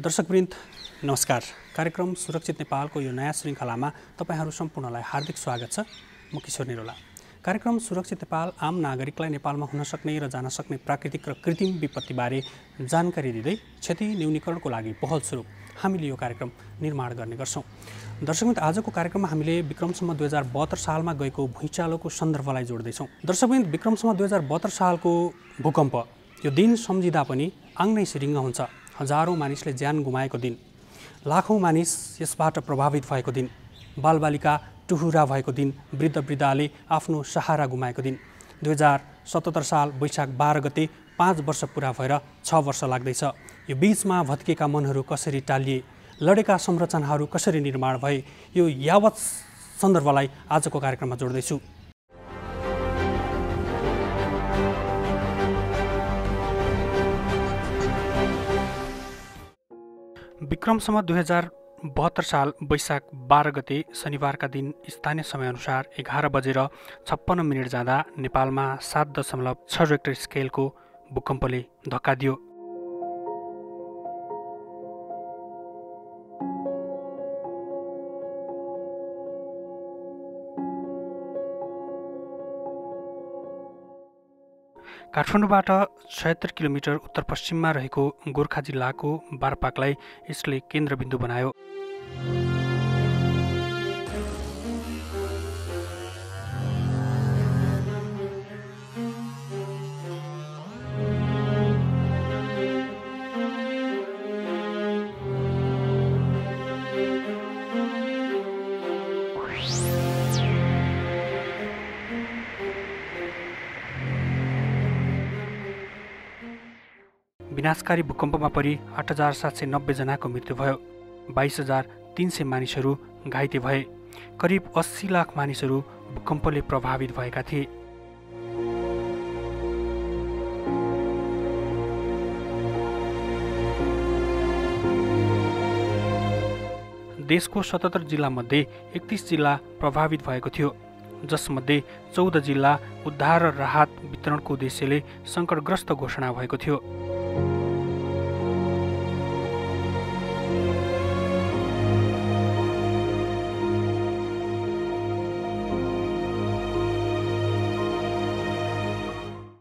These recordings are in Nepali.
दर्शकवृन्द नमस्कार। कार्यक्रम सुरक्षित नेपालको यो नयाँ श्रृङ्खलामा तपाईहरू सम्पूर्णलाई हार्दिक स्वागत छ। म किशोर निरोला। कार्यक्रम सुरक्षित नेपाल आम नागरिकलाई नेपालमा हुन सक्ने र जान सक्ने प्राकृतिक र कृत्रिम विपत्तिबारे जानकारी दिँदै क्षति न्यूनीकरणको लागि पहलस्वरूप हामीले यो कार्यक्रम निर्माण गर्ने गर्छौँ। दर्शकवृन्द, आजको कार्यक्रममा हामीले विक्रमसम्म 2072 सालमा गएको भुइँचालोको सन्दर्भलाई जोड्दैछौँ। दर्शकवृन्द, विक्रमसम्म 2072 सालको भूकम्प यो दिन सम्झिँदा पनि आङ नै सिरिङ्ग हुन्छ। हजारौँ मानिसले ज्यान गुमाएको दिन, लाखौँ मानिस यसबाट प्रभावित भएको दिन, बालबालिका टुहुरा भएको दिन, वृद्ध वृद्धाले आफ्नो सहारा गुमाएको दिन। 2077 साल वैशाख 12 गते 5 वर्ष पुरा भएर 6 वर्ष लाग्दैछ। यो बीचमा भत्केका मनहरू कसरी टालिए, लडेका संरचनाहरू कसरी निर्माण भए, यो यावत सन्दर्भलाई आजको कार्यक्रममा जोड्दैछु। विक्रमसम्म 2072 साल वैशाख 12 गते शनिबारका दिन स्थानीय समयअनुसार 11 बजेर 56 मिनट जाँदा नेपालमा 7.6 रेक्टर स्केलको भूकम्पले धक्का दियो। काठमाडौँबाट 76 किलोमिटर उत्तर पश्चिममा रहेको गोर्खा जिल्लाको बारपाकलाई यसले केन्द्रबिन्दु बनायो। विनाशकारी भूकम्पमा परि 8,790 जनाको मृत्यु भयो। 22,300 मानिसहरू घाइते भए। करिब 80 लाख मानिसहरू भूकम्पले प्रभावित भएका थिए। देशको 77 जिल्लामध्ये 31 जिल्ला प्रभावित भएको थियो, जसमध्ये 14 जिल्ला उद्धार र राहत वितरणको उद्देश्यले सङ्कटग्रस्त घोषणा भएको थियो।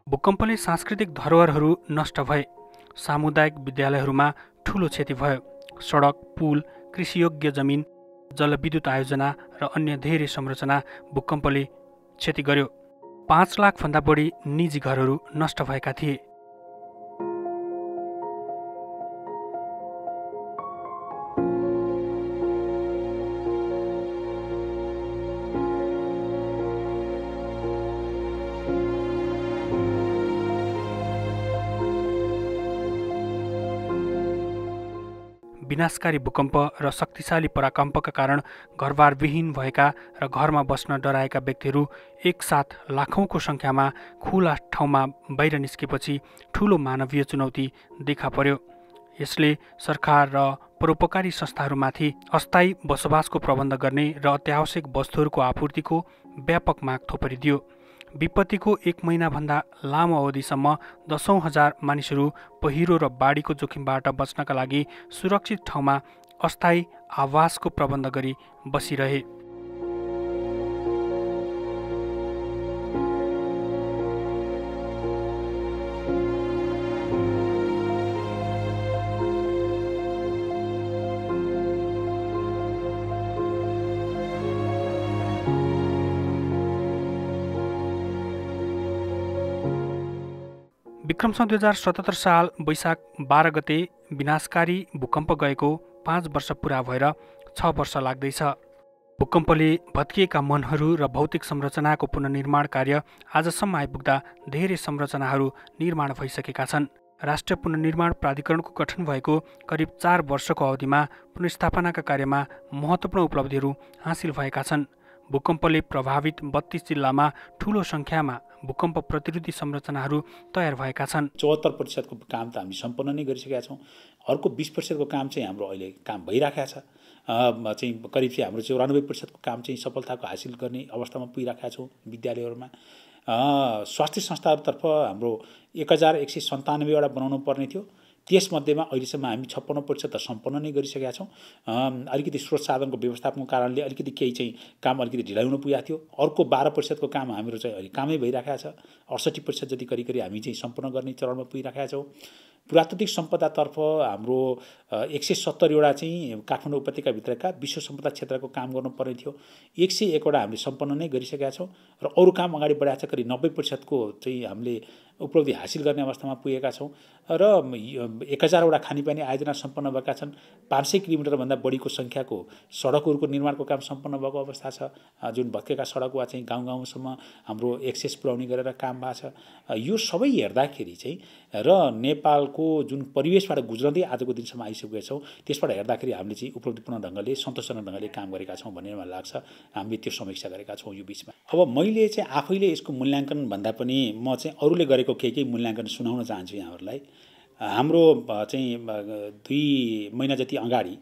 भूकम्पले सांस्कृतिक धरोहरहरू नष्ट भए। सामुदायिक विद्यालयहरूमा ठूलो क्षति भयो। सडक, पुल, कृषियोग्य जमिन, जलविद्युत आयोजना र अन्य धेरै संरचना भूकम्पले क्षति गर्यो। 5 लाखभन्दा बढी निजी घरहरू नष्ट भएका थिए। विनाशकारी भूकम्प र शक्तिशाली पराकम्पका कारण घरबार विहीन भएका र घरमा बस्न डराएका व्यक्तिहरू एकसाथ लाखौँको सङ्ख्यामा खुला ठाउँमा बाहिर निस्केपछि ठूलो मानवीय चुनौती देखा पर्यो। यसले सरकार र परोपकारी संस्थाहरूमाथि अस्थायी बसोबासको प्रबन्ध गर्ने र अत्यावश्यक वस्तुहरूको आपूर्तिको व्यापक माग थोपरिदियो। विपत्तिको 1 महिनाभन्दा लामो अवधिसम्म 10,000 मानिसहरू पहिरो र बाढीको जोखिमबाट बच्नका लागि सुरक्षित ठाउँमा अस्थायी आवासको प्रबन्ध गरी बसिरहे। विक्रमसम्म 2077 साल वैशाख 12 गते विनाशकारी भूकम्प गएको 5 वर्ष पुरा भएर 6 वर्ष लाग्दैछ। भूकम्पले भत्किएका मनहरू र भौतिक संरचनाको पुनर्निर्माण कार्य आजसम्म आइपुग्दा धेरै संरचनाहरू निर्माण भइसकेका छन्। राष्ट्रिय पुनर्निर्माण प्राधिकरणको गठन भएको करिब 4 वर्षको अवधिमा पुनर्स्थापनाका कार्यमा महत्त्वपूर्ण उपलब्धिहरू हासिल भएका छन्। भूकम्पले प्रभावित 32 जिल्लामा ठूलो सङ्ख्यामा भूकम्प प्रतिरोधी संरचनाहरू तयार भएका छन्। 74% को काम त हामी सम्पन्न नै गरिसकेका छौँ। अर्को 20% को काम चाहिँ हाम्रो अहिले काम भइराखेको छ। करिब चाहिँ हाम्रो 94% को काम चाहिँ सफलताको हासिल गर्ने अवस्थामा पुगिराखेका छौँ विद्यालयहरूमा। स्वास्थ्य संस्थाहरूतर्फ हाम्रो 1197 वटा बनाउनु पर्ने थियो। त्यसमध्येमा अहिलेसम्म हामी 56% त सम्पन्न नै गरिसकेका छौँ। अलिकति स्रोत साधनको व्यवस्थापनको कारणले अलिकति केही चाहिँ काम अलिकति ढिलाइ हुन पुगेको थियो। अर्को 12% काम हाम्रो चाहिँ अहिले कामै भइराखेको छ। 68% जति करिब हामी चाहिँ सम्पन्न गर्ने चरणमा पुगिराखेका छौँ। पुरातात्विक सम्पदातर्फ हाम्रो 170वटा चाहिँ काठमाडौँ उपत्यकाभित्रका विश्व सम्पदा क्षेत्रको काम गर्नुपर्ने थियो। 101वटा हामीले सम्पन्न नै गरिसकेका छौँ र अरू काम अगाडि बढाएको छ। करिब 90% को चाहिँ हामीले उपलब्धि हासिल गर्ने अवस्थामा पुगेका छौँ र 1000वटा खानेपानी आयोजना सम्पन्न भएका छन्। 500 किलोमिटरभन्दा बढीको सङ्ख्याको सडकहरूको निर्माणको काम सम्पन्न भएको अवस्था छ। जुन भत्केका सडक वा चाहिँ गाउँ गाउँसम्म हाम्रो एक्सेस पुर्याउने गरेर काम भएको छ। यो सबै हेर्दाखेरि चाहिँ र नेपालको जुन परिवेशबाट गुज्रँदै आजको दिनसम्म आइसकेका छौँ त्यसबाट हेर्दाखेरि हामीले चाहिँ उपलब्धिपूर्ण ढङ्गले सन्तोषजनक ढङ्गले काम गरेका छौँ भन्ने मलाई लाग्छ। हामीले त्यो समीक्षा गरेका छौँ यो बिचमा। अब मैले चाहिँ आफैले यसको मूल्याङ्कन भन्दा पनि म चाहिँ अरूले गरेको केही मूल्याङ्कन सुनाउन चाहन्छु यहाँहरूलाई। हाम्रो चाहिँ 2 महिना जति अगाडि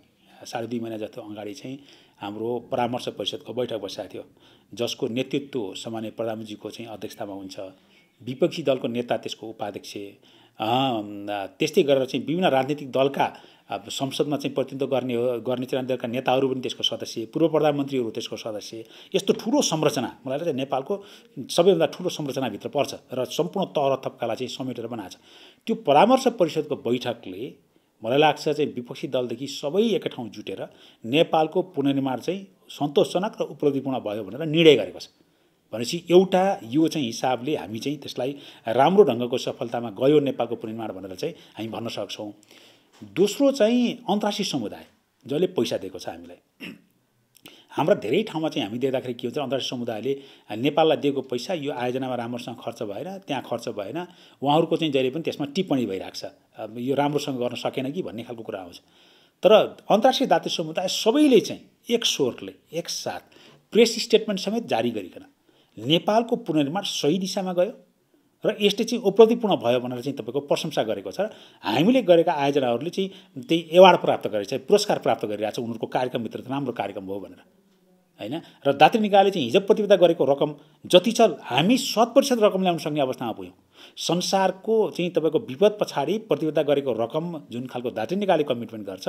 2.5 महिना जस्तो अगाडि चाहिँ हाम्रो परामर्श परिषदको बैठक बसेको थियो, जसको नेतृत्व सामान्य प्रधानमन्त्रीको चाहिँ अध्यक्षतामा हुन्छ। विपक्षी दलको नेता त्यसको उपाध्यक्ष, त्यस्तै गरेर चाहिँ विभिन्न राजनीतिक दलका संसदमा चाहिँ प्रतिनिधित्व गर्ने चाहिँ दलका नेताहरू पनि त्यसको सदस्य, पूर्व प्रधानमन्त्रीहरू त्यसको सदस्य। यस्तो ठुलो संरचना मलाई लाग्छ नेपालको सबैभन्दा ठुलो संरचनाभित्र पर्छ र सम्पूर्ण तह र तबकालाई चाहिँ समेटेर बनाएको छ। त्यो परामर्श परिषदको बैठकले मलाई लाग्छ चाहिँ विपक्षी दलदेखि सबै एकै ठाउँ जुटेर नेपालको पुनर्निर्माण चाहिँ सन्तोषजनक र उपलब्धिपूर्ण भयो भनेर निर्णय गरेको छ। भनेपछि एउटा यो चाहिँ हिसाबले हामी चाहिँ त्यसलाई राम्रो ढङ्गको सफलतामा गयो नेपालको पुनर्निर्माण भनेर चाहिँ हामी भन्न सक्छौँ। दोस्रो चाहिँ अन्तर्राष्ट्रिय समुदाय जसले पैसा दिएको छ हामीलाई। हाम्रा धेरै ठाउँमा चाहिँ हामी देख्दाखेरि के हुन्छ, अन्तर्राष्ट्रिय समुदायले नेपाललाई दिएको पैसा यो आयोजनामा राम्रोसँग खर्च भएन, त्यहाँ खर्च भएन, उहाँहरूको चाहिँ जहिले पनि त्यसमा टिप्पणी भइरहेको छ, यो राम्रोसँग गर्न सकेन कि भन्ने खालको कुरा आउँछ। तर अन्तर्राष्ट्रिय दातृ समुदाय सबैले चाहिँ एक स्वरले एकसाथ प्रेस स्टेटमेन्ट समेत जारी गरिकन नेपालको पुनर्निर्माण सही दिशामा गयो र यसले चाहिँ उपलब्धिपूर्ण भयो भनेर चाहिँ तपाईँको प्रशंसा गरेको छ। हामीले गरेका आयोजनाहरूले चाहिँ त्यही एवार्ड प्राप्त गरेको छ, पुरस्कार प्राप्त गरिरहेको छ उनीहरूको कार्यक्रमभित्र राम्रो कार्यक्रम हो भनेर, हैन। र दातृ निकायले चाहिँ हिजो प्रतिबद्धता गरेको रकम जति छ हामी 100% रकम ल्याउन सक्ने अवस्थामा पुग्यौँ। संसारको चाहिँ तपाईँको विपद पछाडि प्रतिबद्धता गरेको रकम जुन खालको दातृ निकायले कमिटमेन्ट गर्छ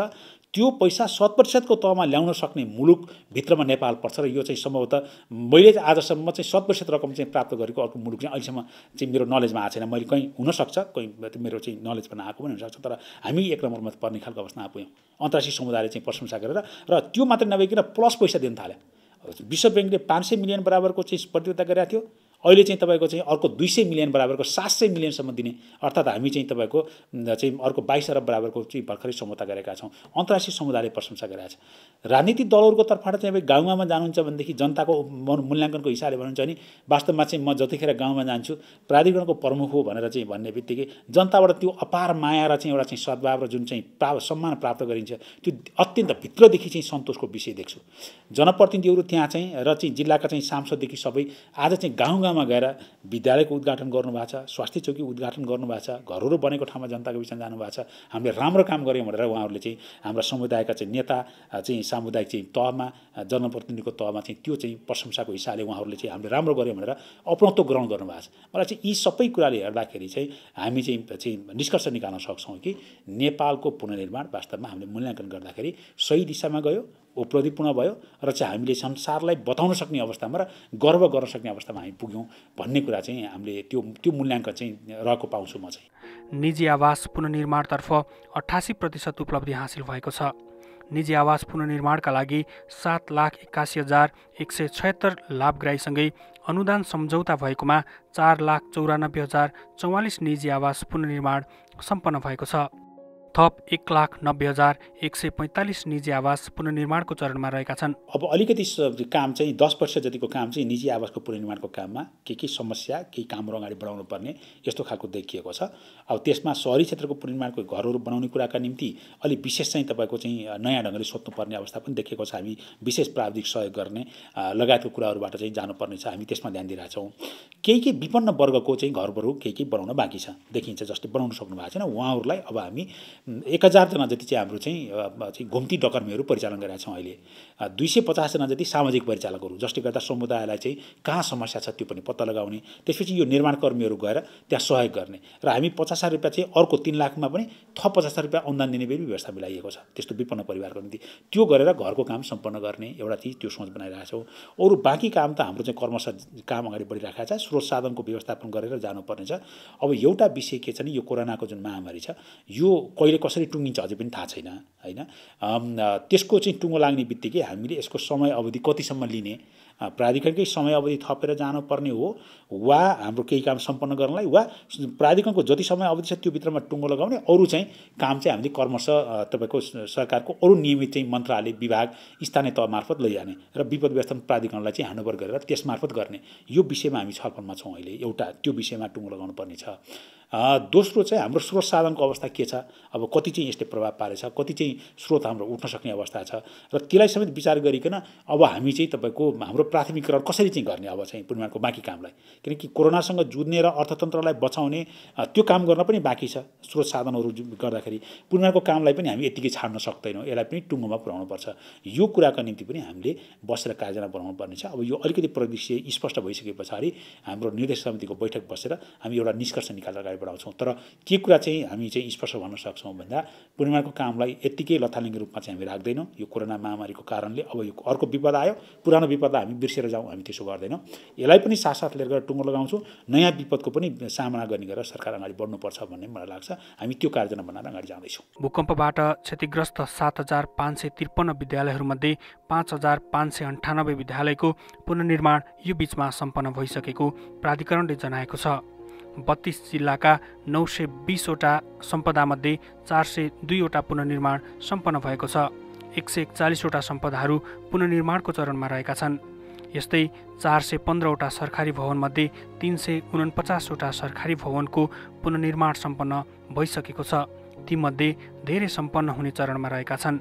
त्यो पैसा 100% को तहमा ल्याउन सक्ने मुलुकभित्रमा नेपाल पर्छ। र यो चाहिँ सम्भवतः मैले आजसम्म चाहिँ 100% रकम चाहिँ प्राप्त गरेको अर्को मुलुक चाहिँ अहिलेसम्म चाहिँ मेरो नलेजमा आएको छैन। मैले कहीँ हुनसक्छ, कहीँ मेरो चाहिँ नलेजमा आएको पनि हुनसक्छ, तर हामी 1 नम्बरमा पर्ने खालको अवस्थामा पुग्यौँ। अन्तर्राष्ट्रिय समुदायले चाहिँ प्रशंसा गरेर र त्यो मात्र नभइकन प्लस पैसा दिन थाल्यो। विश्व ब्याङ्कले 500 मिलियन बराबरको चाहिँ प्रतिबद्धता गरेको थियो, अहिले चाहिँ तपाईँको चाहिँ अर्को 200 मिलियन बराबरको 700 मिलियनसम्म दिने, अर्थात् हामी चाहिँ तपाईँको चाहिँ अर्को 22 अरब बराबरको चाहिँ भर्खरै सम्झौता गरेका छौँ। अन्तर्राष्ट्रिय समुदायले प्रशंसा गरेका छ। राजनीतिक दलहरूको तर्फबाट चाहिँ अब गाउँ गाउँमा जानुहुन्छ भनेदेखि जनताको मूल्याङ्कनको हिसाबले भन्नुहुन्छ भने वास्तवमा चाहिँ म जतिखेर गाउँमा जान्छु प्राधिकरणको प्रमुख हो भनेर चाहिँ भन्ने बित्तिकै जनताबाट त्यो अपार माया र चाहिँ एउटा चाहिँ सद्भाव र जुन चाहिँ सम्मान प्राप्त गरिन्छ त्यो अत्यन्त भित्रदेखि चाहिँ सन्तोषको विषय देख्छु। जनप्रतिनिधिहरू त्यहाँ चाहिँ र चाहिँ जिल्लाका चाहिँ सांसददेखि सबै आज चाहिँ गाउँ गाउँमा गएर विद्यालयको उद्घाटन गर्नुभएको छ, स्वास्थ्य चौकी उद्घाटन गर्नुभएको छ, घरहरू बनेको ठाउँमा जनताको बिचमा जानुभएको छ। हामीले राम्रो काम गऱ्यौँ भनेर उहाँहरूले चाहिँ हाम्रा समुदायका चाहिँ नेता चाहिँ सामुदायिक चाहिँ तहमा जनप्रतिनिधिको तहमा चाहिँ त्यो चाहिँ प्रशंसाको हिसाबले उहाँहरूले चाहिँ हामीले राम्रो गऱ्यौँ भनेर अपनत्व ग्रहण गर्नुभएको छ। मलाई चाहिँ यी सबै कुराले हेर्दाखेरि चाहिँ हामी चाहिँ निष्कर्ष निकाल्न सक्छौँ कि नेपालको पुनर्निर्माण वास्तवमा हामीले मूल्याङ्कन गर्दाखेरि सही दिशामा गयो, उपलब्धिपूर्ण भयो र चाहिँ हामीले संसारलाई बताउन सक्ने अवस्थामा र गर्व गर्न सक्ने अवस्थामा हामी पुग्यौँ भन्ने कुरा चाहिँ हामीले त्यो मूल्याङ्कन चाहिँ रहेको पाउँछु म चाहिँ। निजी आवास पुनर्निर्माणतर्फ 88% उपलब्धि हासिल भएको छ। निजी आवास पुनर्निर्माणका लागि 7,81,176 लाभग्राहीसँगै अनुदान सम्झौता भएकोमा 4,94,044 निजी आवास पुनर्निर्माण सम्पन्न भएको छ। थप 1,90,145 निजी आवास पुनर्निर्माणको चरणमा रहेका छन्। अब अलिकति काम चाहिँ 10% जतिको काम चाहिँ निजी आवासको पुनर्निर्माणको काममा के समस्या, केही कामहरू अगाडि बढाउनु पर्ने यस्तो खालको देखिएको छ। अब त्यसमा शहरी क्षेत्रको पुनर्निर्माणको घरहरू बनाउने कुराका निम्ति अलिक विशेष चाहिँ तपाईँको चाहिँ नयाँ ढङ्गले सोध्नुपर्ने अवस्था पनि देखिएको छ। हामी विशेष प्राविधिक सहयोग गर्ने लगायतको कुराहरूबाट चाहिँ जानुपर्ने छ, हामी त्यसमा ध्यान दिइरहेछौँ। केही विपन्न वर्गको चाहिँ घरहरू केही बनाउन बाँकी छ देखिन्छ, जसले बनाउन सक्नु भएको छैन उहाँहरूलाई अब हामी 1000 जना जति चाहिँ हाम्रो चाहिँ घुम्ती डकर्मीहरू परिचालन गरेका छौँ अहिले। 250 जना जति सामाजिक परिचालकहरू, जसले गर्दा समुदायलाई चाहिँ कहाँ समस्या छ त्यो पनि पत्ता लगाउने, त्यसपछि यो निर्माण कर्मीहरू गएर त्यहाँ सहयोग गर्ने र हामी 50,000 रुपियाँ चाहिँ अर्को 3 लाखमा पनि थप 50,000 रुपियाँ अनुदान दिने व्यवस्था मिलाइएको छ त्यस्तो विपन्न परिवारको निम्ति। त्यो गरेर घरको काम सम्पन्न गर्ने एउटा चाहिँ त्यो सोच बनाइरहेका छौँ। अरू बाँकी काम त हाम्रो चाहिँ कर्मश काम अगाडि बढिरहेको छ, स्रोत साधनको व्यवस्थापन गरेर जानुपर्ने छ। अब एउटा विषय के छ नि, यो कोरोनाको जुन महामारी छ यो कहिले कसरी टुङ्गिन्छ अझै पनि थाहा छैन हैन। त्यसको चाहिँ टुङ्गो लाग्ने बित्तिकै हामीले यसको समय अवधि कतिसम्म लिने, प्राधिकरणकै समय अवधि थपेर जानुपर्ने हो वा हाम्रो केही काम सम्पन्न गर्नलाई, वा प्राधिकरणको जति समय अवधि छ त्यो भित्रमा टुङ्गो लगाउने, अरू चाहिँ काम चाहिँ हामीले क्रमशः तपाईँको सरकारको अरू नियमित चाहिँ मन्त्रालय विभाग स्थानीय तह मार्फत लैजाने र विपद व्यवस्थापन प्राधिकरणलाई चाहिँ ह्यान्डओभर गरेर त्यस मार्फत गर्ने, यो विषयमा हामी छलफलमा छौँ अहिले। एउटा त्यो विषयमा टुङ्गो लगाउनु पर्ने छ। दोस्रो चाहिँ हाम्रो स्रोत साधनको अवस्था के छ, अब कति चाहिँ यसले प्रभाव पारेछ, कति चाहिँ स्रोत हाम्रो उठ्न सक्ने अवस्था छ र त्यसलाई समेत विचार गरिकन अब हामी चाहिँ तपाईँको हाम्रो प्राथमिकरण कसरी चाहिँ गर्ने अब चाहिँ पुनर्निर्माणको बाँकी कामलाई, किनकि कोरोनासँग जुझ्ने र अर्थतन्त्रलाई बचाउने त्यो काम गर्न पनि बाँकी छ। स्रोत साधनहरू गर्दाखेरि पुनर्निर्माणको कामलाई पनि हामी यतिकै छाड्न सक्दैनौँ, यसलाई पनि टुङ्गोमा पुर्याउनुपर्छ। यो कुराको निम्ति पनि हामीले बसेर कार्ययोजना बनाउनु पर्ने छ। अब यो अलिकति परिदृश्य स्पष्ट भइसके पछाडि हाम्रो निर्देशक समितिको बैठक बसेर हामी एउटा निष्कर्ष निकालेर अगाडि बढाउँछौँ। तर के कुरा चाहिँ हामी चाहिँ स्पष्ट भन्न सक्छौँ भन्दा पुनर्निर्माणको कामलाई यत्तिकै लथालिङ्ग रूपमा चाहिँ हामी राख्दैनौँ। यो कोरोना महामारीको कारणले अब यो अर्को विपद आयो, पुरानो विपदलाई हामी बिर्सेर जाउँ, हामी त्यसो गर्दैनौँ। यसलाई पनि साथसाथ लिएर गएर टुङ्गो लगाउँछौँ। नयाँ विपदको पनि सामना गर्ने गरेर सरकार अगाडि बढ्नुपर्छ भन्ने मलाई लाग्छ। हामी त्यो कार्ययोजना बनाएर अगाडि जाँदैछौँ। भूकम्पबाट क्षतिग्रस्त 7,553 विद्यालयहरूमध्ये 5,598 विद्यालयको पुनर्निर्माण यो बीचमा सम्पन्न भइसकेको प्राधिकरणले जनाएको छ। 32 जिल्लाका 920वटा सम्पदामध्ये 402वटा पुनर्निर्माण सम्पन्न भएको छ। 141वटा सम्पदाहरू पुनर्निर्माणको चरणमा रहेका छन्। यस्तै 415वटा सरकारी भवनमध्ये 349वटा सरकारी भवनको पुनर्निर्माण सम्पन्न भइसकेको छ। तीमध्ये धेरै सम्पन्न हुने चरणमा रहेका छन्।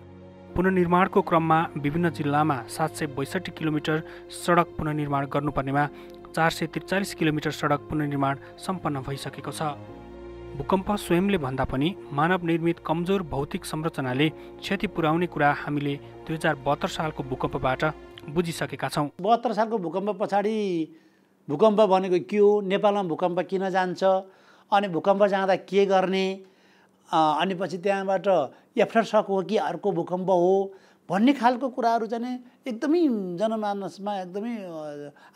पुनर्निर्माणको क्रममा विभिन्न जिल्लामा 762 किलोमिटर सडक पुनर्निर्माण गर्नुपर्नेमा 443 किलोमिटर सडक पुनर्निर्माण सम्पन्न भइसकेको छ। भूकम्प स्वयंले भन्दा पनि मानव निर्मित कमजोर भौतिक संरचनाले क्षति पुर्याउने कुरा हामीले 2072 सालको भूकम्पबाट बुझिसकेका छौँ। 72 सालको भूकम्प पछाडि भूकम्प भनेको के हो, नेपालमा भूकम्प किन जान्छ, अनि भूकम्प जाँदा के गर्ने, अनि पछि त्यहाँबाट एफ्टर सक हो कि अर्को भूकम्प हो भन्ने खालको कुराहरू चाहिँ एकदमै जनमानसमा एकदमै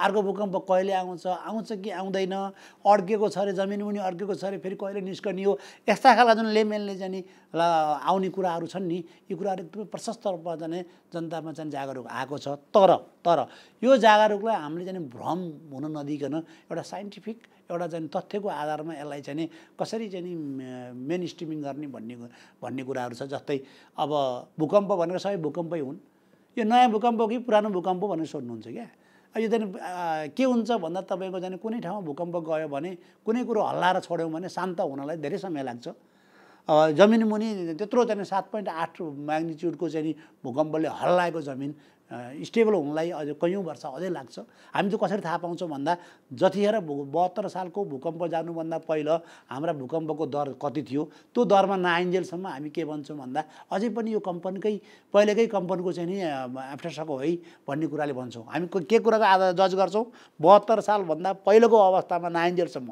अर्को भूकम्प कहिले आउँछ कि आउँदैन, अड्केको छ अरे जमिन मुनि अड्केको छ अरे फेरि कहिले निस्कने हो, यस्ता खालका जुन लेमेनले चाहिँ आउने कुराहरू छन् नि, यी कुराहरू एकदमै प्रशस्त रूपमा चाहिँ जनतामा चाहिँ जागरुक आएको छ। तर यो जागरुकलाई हामीले चाहिँ भ्रम हुन नदिकन एउटा साइन्टिफिक एउटा चाहिँ तथ्यको आधारमा यसलाई चाहिँ कसरी चाहिँ मेन स्ट्रिमिङ गर्ने भन्ने कुराहरू छ। जस्तै अब भूकम्प भनेको सबै भूकम्पै हुन्, यो नयाँ भूकम्प हो कि पुरानो भूकम्प भनेर सोध्नुहुन्छ क्या। यो चाहिँ के हुन्छ भन्दा तपाईँको चाहिँ कुनै ठाउँमा भूकम्प गयो भने कुनै कुरो हल्लाएर छोड्यौँ भने शान्त हुनलाई धेरै समय लाग्छ। जमिन मुनि त्यत्रो चाहिँ 7.8 म्याग्निच्युडको चाहिँ भूकम्पले हल्लाएको जमिन स्टेबल हुनलाई अझ कैयौँ वर्ष अझै लाग्छ। हामी चाहिँ कसरी थाहा पाउँछौँ भन्दा जतिखेर 72 सालको भूकम्प जानुभन्दा पहिला हाम्रा भूकम्पको दर कति थियो, त्यो दरमा नआइन्जेलसम्म हामी के भन्छौँ भन्दा अझै पनि यो कम्पनीकै पहिलेकै कम्पनीको चाहिँ नि आफ्टर सक हो है भन्ने कुराले भन्छौँ। हामी के कुराको आधार जज गर्छौँ, 72 सालभन्दा पहिलेको अवस्थामा नआइन्जेलसम्म,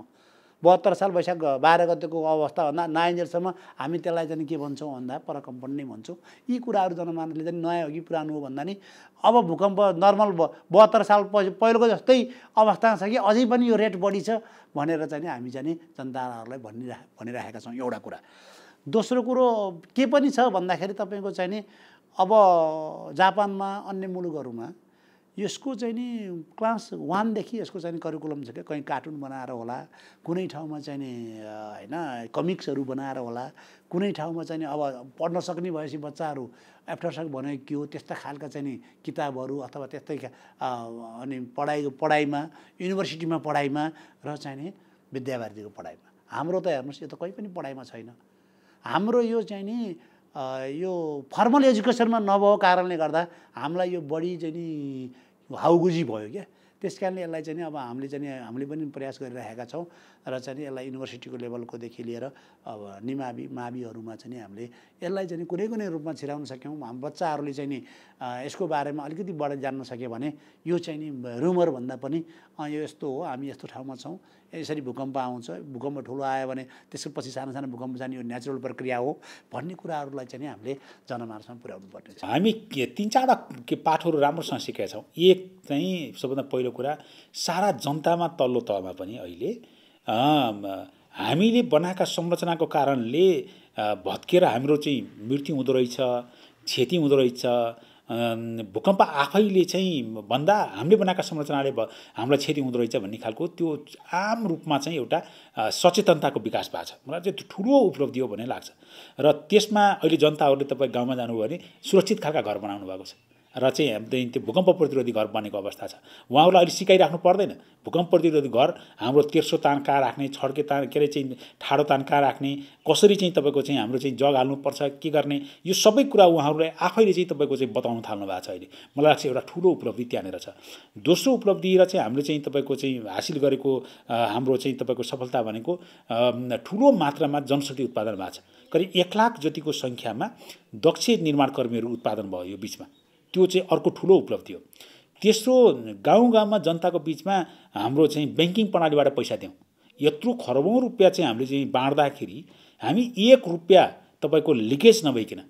72 साल वैशाख 12 गतेको अवस्थाभन्दा नआइन्जेलसम्म हामी त्यसलाई चाहिँ के भन्छौँ भन्दा परकम्पन नै भन्छौँ। यी कुराहरू जनमानसले चाहिँ नयाँ हो कि पुरानो हो भन्दा नि अब भूकम्प नर्मल 72 साल पहिलेको जस्तै अवस्थामा छ कि अझै पनि यो रेट बढी छ भनेर चाहिँ हामी चाहिँ जनताहरूलाई भनिराखेका छौँ। एउटा कुरा। दोस्रो कुरो के पनि छ भन्दाखेरि तपाईँको चाहिँ नि अब जापानमा अन्य मुलुकहरूमा यसको चाहिँ नि क्लास 1 देखि यसको चाहिँ करिकुलम छ क्या। कहीँ कार्टुन बनाएर होला, कुनै ठाउँमा चाहिँ नि हैन कमिक्सहरू बनाएर होला, कुनै ठाउँमा चाहिँ नि अब पढ्न सक्ने भएपछि बच्चाहरू आफ्टर सक भनेको के हो त्यस्ता खालका चाहिँ नि किताबहरू अथवा त्यस्तै अनि पढाइमा युनिभर्सिटीमा पढाइमा र चाहिँ नि विद्यावारिधीको पढाइमा। हाम्रो त हेर्नुहोस् यो त कहीँ पनि पढाइमा छैन। हाम्रो यो चाहिँ नि यो फर्मल एजुकेसनमा नभएको कारणले गर्दा हामीलाई यो बढी चाहिँ नि हाउगुजी भयो क्या। त्यस कारणले यसलाई चाहिँ अब हामीले पनि प्रयास गरिरहेका छौँ र चाहिँ यसलाई युनिभर्सिटीको लेभलकोदेखि लिएर अब निमावि माविहरूमा चाहिँ हामीले यसलाई चाहिँ कुनै कुनै रूपमा छिराउन सक्यौँ। हाम्रो बच्चाहरूले चाहिँ नि यसको बारेमा अलिकति बढी जान्न सक्यो भने यो चाहिँ नि रुमर भन्दा पनि यो यस्तो हो, हामी यस्तो ठाउँमा छौँ, यसरी भूकम्प आउँछ, भूकम्प ठुलो आयो भने त्यसपछि सानो सानो भूकम्प जाने यो नेचुरल प्रक्रिया हो भन्ने कुराहरूलाई चाहिँ नि हामीले जनमानसमा पुर्याउनु पर्ने छ। हामी 3-4 पाठहरू राम्रोसँग सिकेका छौँ। एक चाहिँ सबभन्दा पहिलो कुरा, सारा जनतामा तल्लो तहमा पनि अहिले हामीले बनाएका संरचनाको कारणले भत्किएर हाम्रो चाहिँ मृत्यु हुँदो रहेछ, क्षति हुँदो रहेछ। भूकम्प आफैले चाहिँ भन्दा हामीले बनाएका संरचनाले हामीलाई क्षति हुँदो रहेछ भन्ने खालको त्यो आम रूपमा चाहिँ एउटा सचेतनताको विकास भएको छ। मलाई चाहिँ त्यो ठुलो उपलब्धि हो भन्ने लाग्छ। र त्यसमा अहिले जनताहरूले तपाईँ गाउँमा जानुभयो भने सुरक्षित खालका घर बनाउनु भएको छ र चाहिँ हामीले त्यो भूकम्प प्रतिरोधी घर बनेको अवस्था छ। उहाँहरूलाई अहिले सिकाइराख्नु पर्दैन। भूकम्प प्रतिरोधी घर हाम्रो तेर्सो तान कहाँ राख्ने, छड्के तान के अरे चाहिँ ठाडो तान कहाँ राख्ने, कसरी चाहिँ तपाईँको चाहिँ हाम्रो चाहिँ जग हाल्नुपर्छ, के गर्ने, यो सबै कुरा उहाँहरूले आफैले चाहिँ तपाईँको चाहिँ बताउन थाल्नु भएको छ। अहिले मलाई लाग्छ एउटा ठुलो उपलब्धि त्यहाँनिर छ। दोस्रो उपलब्धि र चाहिँ हामीले चाहिँ तपाईँको चाहिँ हासिल गरेको हाम्रो चाहिँ तपाईँको सफलता भनेको ठुलो मात्रामा जनशक्ति उत्पादन भएको छ। करिब 1 लाख जतिको सङ्ख्यामा दक्ष निर्माणकर्मीहरू उत्पादन भयो यो बिचमा। त्यो चाहिँ अर्को ठुलो उपलब्धि हो। तेस्रो, गाउँ गाउँमा जनताको बिचमा हाम्रो चाहिँ ब्याङ्किङ प्रणालीबाट पैसा दियौँ। यत्रो खरबौँ रुपियाँ चाहिँ हामीले चाहिँ बाँड्दाखेरि हामी 1 रुपियाँ तपाईँको लिकेज नभइकन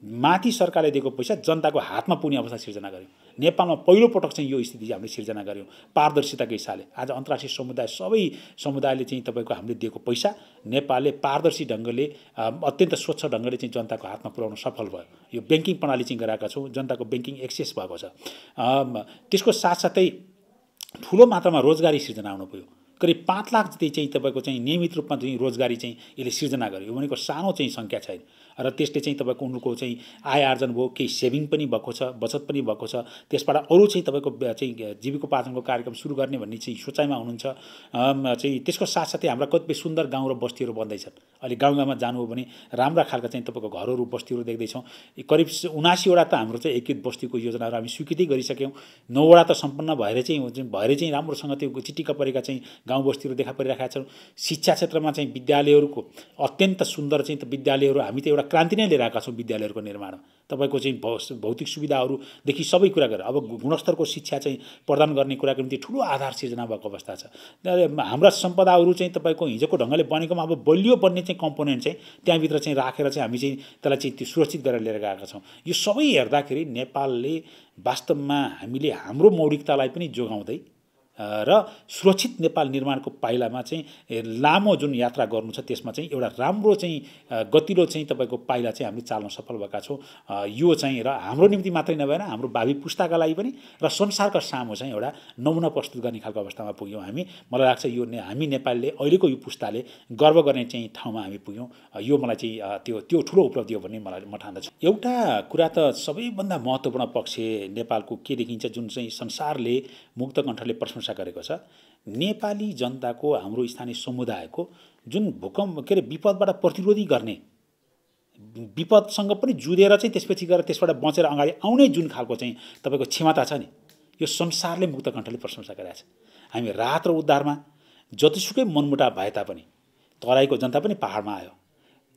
माथि सरकारले दिएको पैसा जनताको हातमा पुग्ने अवस्था सिर्जना गर्यौँ। नेपालमा पहिलोपटक चाहिँ यो स्थिति हामीले सिर्जना गर्यौँ पारदर्शिताको हिसाबले। आज अन्तर्राष्ट्रिय समुदाय सबै समुदायले चाहिँ तपाईँको हामीले दिएको पैसा नेपालले पारदर्शी ढङ्गले अत्यन्त स्वच्छ ढङ्गले चाहिँ जनताको हातमा पुर्याउन सफल भयो। यो ब्याङ्किङ प्रणाली चाहिँ गराएका छौँ, जनताको ब्याङ्किङ एक्सेस भएको छ। त्यसको साथसाथै ठुलो मात्रामा रोजगारी सिर्जना हुनु भयो। करिब 5 लाख जति चाहिँ तपाईँको चाहिँ नियमित रूपमा चाहिँ रोजगारी चाहिँ यसले सिर्जना गर्यो। यो भनेको सानो चाहिँ सङ्ख्या छैन र त्यसले चाहिँ तपाईँको उनको चाहिँ आय आर्जन भयो, केही सेभिङ पनि भएको छ, बचत पनि भएको छ। त्यसबाट अरू चाहिँ तपाईँको चाहिँ जीविकोपार्जनको कार्यक्रम सुरु गर्ने भन्ने चाहिँ सोचाइमा हुनुहुन्छ। चाहिँ त्यसको साथसाथै हाम्रा कतिपय सुन्दर गाउँ र बस्तीहरू बन्दैछन्। अहिले गाउँ गाउँमा जानुभयो भने राम्रा खालका चाहिँ तपाईँको घरहरू बस्तीहरू देख्दैछौँ। करिब 79वटा त हाम्रो चाहिँ एकीकृत बस्तीको योजनाहरू हामी स्वीकृति गरिसक्यौँ। 9वटा त सम्पन्न भएर चाहिँ राम्रोसँग त्यो चिटिक्क परेका चाहिँ गाउँ बस्तीहरू देखा परिरहेका छन्। शिक्षा क्षेत्रमा चाहिँ विद्यालयहरूको अत्यन्त सुन्दर चाहिँ विद्यालयहरू हामी त एउटा क्रान्ति नै लिएर आएका छौँ विद्यालयहरूको निर्माणमा। तपाईँको चाहिँ भौतिक सुविधाहरूदेखि सबै कुरा गरेर अब गुणस्तरको शिक्षा चाहिँ प्रदान गर्ने कुराको निम्ति ठुलो आधार सिर्जना भएको अवस्था छ। हाम्रा सम्पदाहरू चाहिँ तपाईँको हिजोको ढङ्गले बनेकोमा अब बलियो बन्ने चाहिँ कम्पोनेन्ट चाहिँ त्यहाँभित्र चाहिँ राखेर चाहिँ हामी चाहिँ त्यसलाई चाहिँ त्यो सुरक्षित गरेर लिएर गएका छौँ। यो सबै हेर्दाखेरि नेपालले वास्तवमा हामीले हाम्रो मौलिकतालाई पनि जोगाउँदै र सुरक्षित नेपाल निर्माणको पाइलामा चाहिँ लामो जुन यात्रा गर्नु छ त्यसमा चाहिँ एउटा राम्रो चाहिँ गतिलो चाहिँ तपाईँको पाइला चाहिँ हामीले चाल्न सफल भएका छौँ। यो चाहिँ र हाम्रो निम्ति मात्रै नभएर हाम्रो भावी पुस्ताका लागि पनि र संसारका सामु चाहिँ एउटा नमुना प्रस्तुत गर्ने खालको अवस्थामा पुग्यौँ हामी। मलाई लाग्छ यो हामी नेपालले अहिलेको यो पुस्ताले गर्व गर्ने चाहिँ ठाउँमा हामी पुग्यौँ। यो मलाई चाहिँ त्यो ठुलो उपलब्धि हो भन्ने म ठान्दछु। एउटा कुरा त सबैभन्दा महत्त्वपूर्ण पक्ष नेपालको के देखिन्छ जुन चाहिँ संसारले मुक्त कण्ठले प्रशंसा गरेको छ, नेपाली जनताको हाम्रो स्थानीय समुदायको जुन भूकम्प के अरे विपदबाट प्रतिरोधी गर्ने, विपदसँग पनि जुधेर चाहिँ त्यसपछि गएर त्यसबाट बचेर अगाडि आउने जुन खालको चाहिँ तपाईँको क्षमता छ नि, यो संसारले मुक्त कण्ठले प्रशंसा गरेको छ। हामी राहत र उद्धारमा जतिसुकै मनमुटाव भए तापनि तराईको जनता पनि पहाडमा आयो।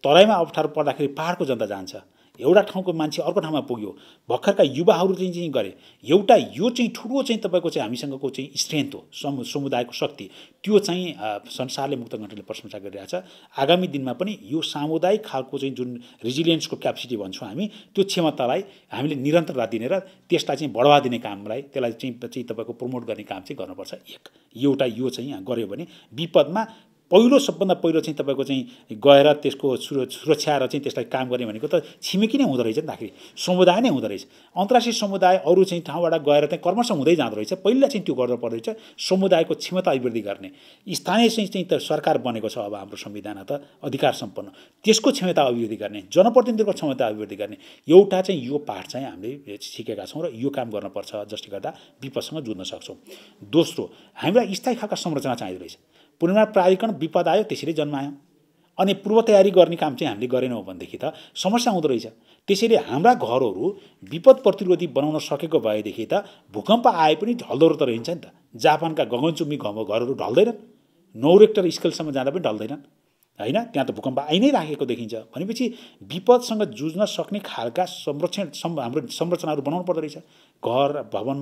तराईमा अप्ठ्यारो पर्दाखेरि पहाडको जनता जान्छ। एउटा ठाउँको मान्छे अर्को ठाउँमा पुग्यो। भर्खरका युवाहरू चाहिँ गरे। एउटा यो चाहिँ ठुलो चाहिँ तपाईँको चाहिँ हामीसँगको चाहिँ स्ट्रेन्थ हो, समुदायको शक्ति। त्यो चाहिँ संसारले मुक्त कण्ठले प्रशंसा गरिरहेछ। आगामी दिनमा पनि यो सामुदायिक खालको चाहिँ जुन रिजिलियन्सको क्यापेसिटी भन्छौँ हामी, त्यो क्षमतालाई हामीले निरन्तरता दिने र त्यसलाई चाहिँ बढावा दिने कामलाई त्यसलाई चाहिँ तपाईँको प्रमोट गर्ने काम चाहिँ गर्नुपर्छ। एउटा यो चाहिँ गऱ्यो भने विपदमा सबभन्दा पहिलो चाहिँ तपाईँको चाहिँ गएर त्यसको सुरक्षा र चाहिँ त्यसलाई काम गर्ने भनेको त छिमेकी नै हुँदो रहेछ नि, आखिर समुदाय नै हुँदो रहेछ। अन्तर्राष्ट्रिय समुदाय अरू चाहिँ ठाउँबाट गएर चाहिँ कर्मश हुँदै जाँदो रहेछ। पहिला चाहिँ त्यो गर्नु पर्दो रहेछ, समुदायको क्षमता अभिवृद्धि गर्ने। स्थानीय चाहिँ त सरकार बनेको छ अब हाम्रो संविधान त अधिकार सम्पन्न, त्यसको क्षमता अभिवृद्धि गर्ने, जनप्रतिनिधिको क्षमता अभिवृद्धि गर्ने। एउटा चाहिँ यो पाठ चाहिँ हामीले सिकेका छौँ र यो काम गर्नुपर्छ, जसले गर्दा विपदसँग जुझ्न सक्छौँ। दोस्रो, हामीलाई स्थायी खालका संरचना चाहिँदो रहेछ। पुनर्निर्माण प्राधिकरण विपद आयो त्यसरी जन्मायो, अनि पूर्व तयारी गर्ने काम चाहिँ हामीले गरेनौँ भनेदेखि त समस्या हुँदो रहेछ। त्यसैले हाम्रा घरहरू विपद प्रतिरोधी बनाउन सकेको भएदेखि त भूकम्प आए पनि ढल्दो त रहन्छ नि त। जापानका गगनचुम्बी घरहरू ढल्दैनन्, 9 रेक्टर स्केलसम्म जाँदा पनि ढल्दैनन् होइन। त्यहाँ त भूकम्प आइ नै राखेको देखिन्छ भनेपछि विपदसँग जुझ्न सक्ने खालका हाम्रो संरचनाहरू बनाउनु पर्दो रहेछ। घर भवन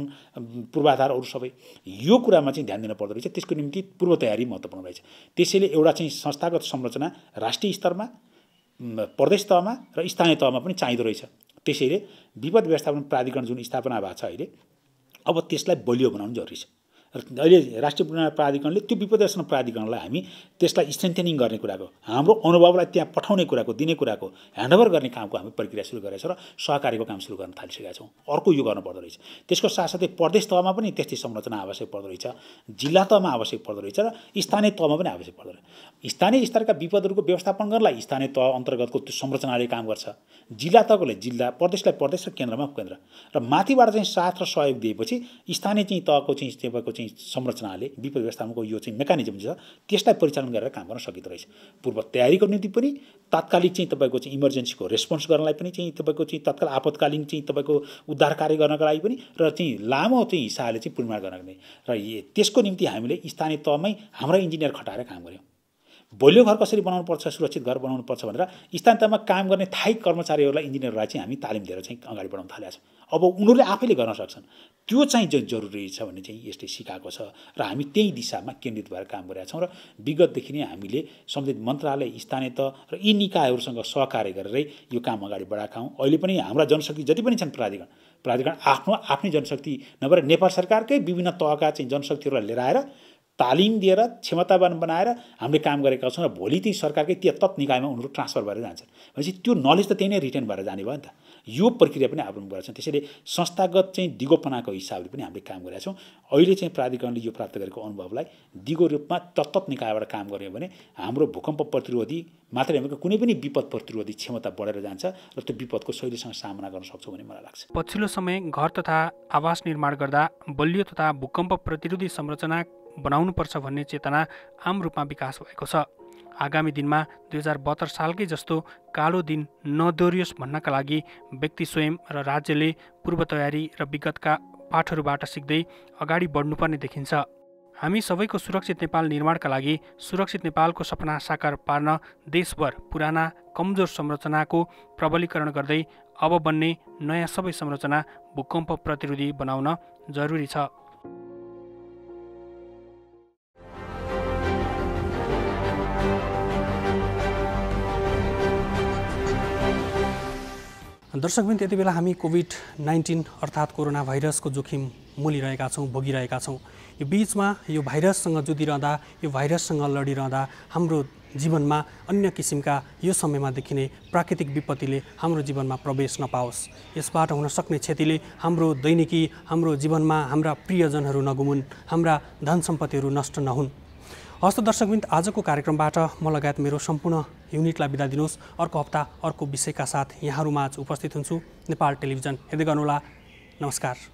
पूर्वाधार अरू सबै यो कुरामा चाहिँ ध्यान दिन पर्दो रहेछ। त्यसको निम्ति पूर्व तयारी महत्त्वपूर्ण रहेछ। त्यसैले एउटा चाहिँ संस्थागत संरचना राष्ट्रिय स्तरमा प्रदेश तहमा र स्थानीय तहमा पनि चाहिँदो रहेछ। त्यसैले विपद व्यवस्थापन प्राधिकरण जुन स्थापना भएको छ अहिले, अब त्यसलाई बलियो बनाउनु जरुरी छ। अहिले राष्ट्रिय प्राधिकरणले त्यो विपद व्यवस्थापन प्राधिकरणलाई हामी त्यसलाई स्ट्रेन्थनिङ गर्ने कुराको, हाम्रो अनुभवलाई त्यहाँ पठाउने कुराको, दिने कुराको ह्यान्डओभर गर्ने कामको हामी प्रक्रिया सुरु गरेका छौँ र सहकारीको काम सुरु गर्न थालिसकेका छौँ। अर्को यो गर्नुपर्दो रहेछ। त्यसको साथसाथै प्रदेश तहमा पनि त्यस्तै संरचना आवश्यक पर्दो रहेछ, जिल्ला तहमा आवश्यक पर्दो रहेछ र स्थानीय तहमा पनि आवश्यक पर्दो रहेछ। स्थानीय स्तरका विपदहरूको व्यवस्थापन गर्नलाई स्थानीय तह अन्तर्गतको त्यो संरचनाले काम गर्छ, जिल्ला तहकोले जिल्ला, प्रदेशलाई प्रदेश र केन्द्रमा केन्द्र, र माथिबाट चाहिँ साथ र सहयोग दिएपछि स्थानीय चाहिँ तहको चाहिँ तपाईँको चाहिँ संरचनाले विपद व्यवस्थापनको यो चाहिँ मेकानिजम छ त्यसलाई परिचालन गरेर काम गर्न सकिँदो रहेछ। पूर्व तयारीको निम्ति पनि, तात्कालिक चाहिँ तपाईँको चाहिँ इमर्जेन्सीको रेस्पोन्स गर्नलाई पनि चाहिँ तपाईँको चाहिँ तत्काल आपतकालीन चाहिँ तपाईँको उद्धार कार्य गर्नका लागि पनि र चाहिँ लामो चाहिँ हिसाबले चाहिँ पुनर्निर्माण गर्नको लागि र त्यसको निम्ति हामीले स्थानीय तहमै हाम्रा इन्जिनियर खटाएर काम गऱ्यौँ। बलियो घर कसरी बनाउनु पर्छ, सुरक्षित घर बनाउनु पर्छ भनेर स्थानीय तहमा काम गर्ने थायी कर्मचारीहरूलाई, इन्जिनियरलाई चाहिँ हामी तालिम दिएर चाहिँ अगाडि बढाउन थालेका छौँ। अब उनीहरूले आफैले गर्न सक्छन्। त्यो चाहिँ जरुरी छ भन्ने चाहिँ यसले सिकाएको छ र हामी त्यही दिशामा केन्द्रित भएर काम गरेका छौँ र विगतदेखि नै हामीले सम्बन्धित मन्त्रालय, स्थानीय तह र यी निकायहरूसँग सहकार्य गरेरै यो काम अगाडि बढाएका हौँ। अहिले पनि हाम्रा जनशक्ति जति पनि छन् प्राधिकरण आफ्नै जनशक्ति नभएर नेपाल सरकारकै विभिन्न तहका चाहिँ जनशक्तिहरूलाई लिएर आएर तालिम दिएर क्षमतावान बनाएर हामीले काम गरेका छौँ र भोलि ती सरकारकै तत् निकायमा उनीहरू ट्रान्सफर भएर जान्छन् भनेपछि त्यो नलेज त त्यही नै रिटेन भएर जाने भयो नि त। यो प्रक्रिया पनि अवलम्बन गरेका छौँ। त्यसैले संस्थागत चाहिँ दिगोपनाको हिसाबले पनि हामीले काम गरेका छौँ। अहिले चाहिँ प्राधिकरणले यो प्राप्त गरेको अनुभवलाई दिगो रूपमा तत्त निकायबाट काम गऱ्यौँ भने हाम्रो भूकम्प प्रतिरोधी मात्रै होइन, कुनै पनि विपद प्रतिरोधी क्षमता बढेर जान्छ र त्यो विपदको शैलीसँग सामना गर्न सक्छौँ भन्ने मलाई लाग्छ। पछिल्लो समय घर तथा आवास निर्माण गर्दा बलियो तथा भूकम्प प्रतिरोधी संरचना बनाउनुपर्छ भन्ने चेतना आम रूपमा विकास भएको छ। आगामी दिनमा 2072 सालकै जस्तो कालो दिन नदोहोरियोस् भन्नका लागि व्यक्ति स्वयं र राज्यले पूर्व तयारी र विगतका पाठहरूबाट सिक्दै अगाडि बढ्नुपर्ने देखिन्छ। हामी सबैको सुरक्षित नेपाल निर्माणका लागि सुरक्षित नेपालको सपना साकार पार्न देशभर पुराना कमजोर संरचनाको प्रबलीकरण गर्दै अब बन्ने नयाँ सबै संरचना भूकम्प प्रतिरोधी बनाउन जरुरी छ। दर्शकवृन्द, यति बेला हामी कोभिड-19 अर्थात् कोरोना भाइरसको जोखिम मोलिरहेका छौँ, भोगिरहेका छौँ। यो बिचमा यो भाइरससँग जुधिरहँदा, यो भाइरससँग लडिरहँदा हाम्रो जीवनमा अन्य किसिमका यो समयमा देखिने प्राकृतिक विपत्तिले हाम्रो जीवनमा प्रवेश नपाओस्। यसबाट हुन सक्ने क्षतिले हाम्रो दैनिकी, हाम्रो जीवनमा हाम्रा प्रियजनहरू नगुमुन्, हाम्रा धन सम्पत्तिहरू नष्ट नहुन्। हस्त दर्शकवृन्द, आजको कार्यक्रमबाट म लगायत मेरो सम्पूर्ण युनिटलाई बिदा दिनुहोस्। अर्को हप्ता अर्को विषयका साथ यहाँहरूमाझ उपस्थित हुन्छु। नेपाल टेलिभिजन हेर्दै गर्नुहोला। नमस्कार।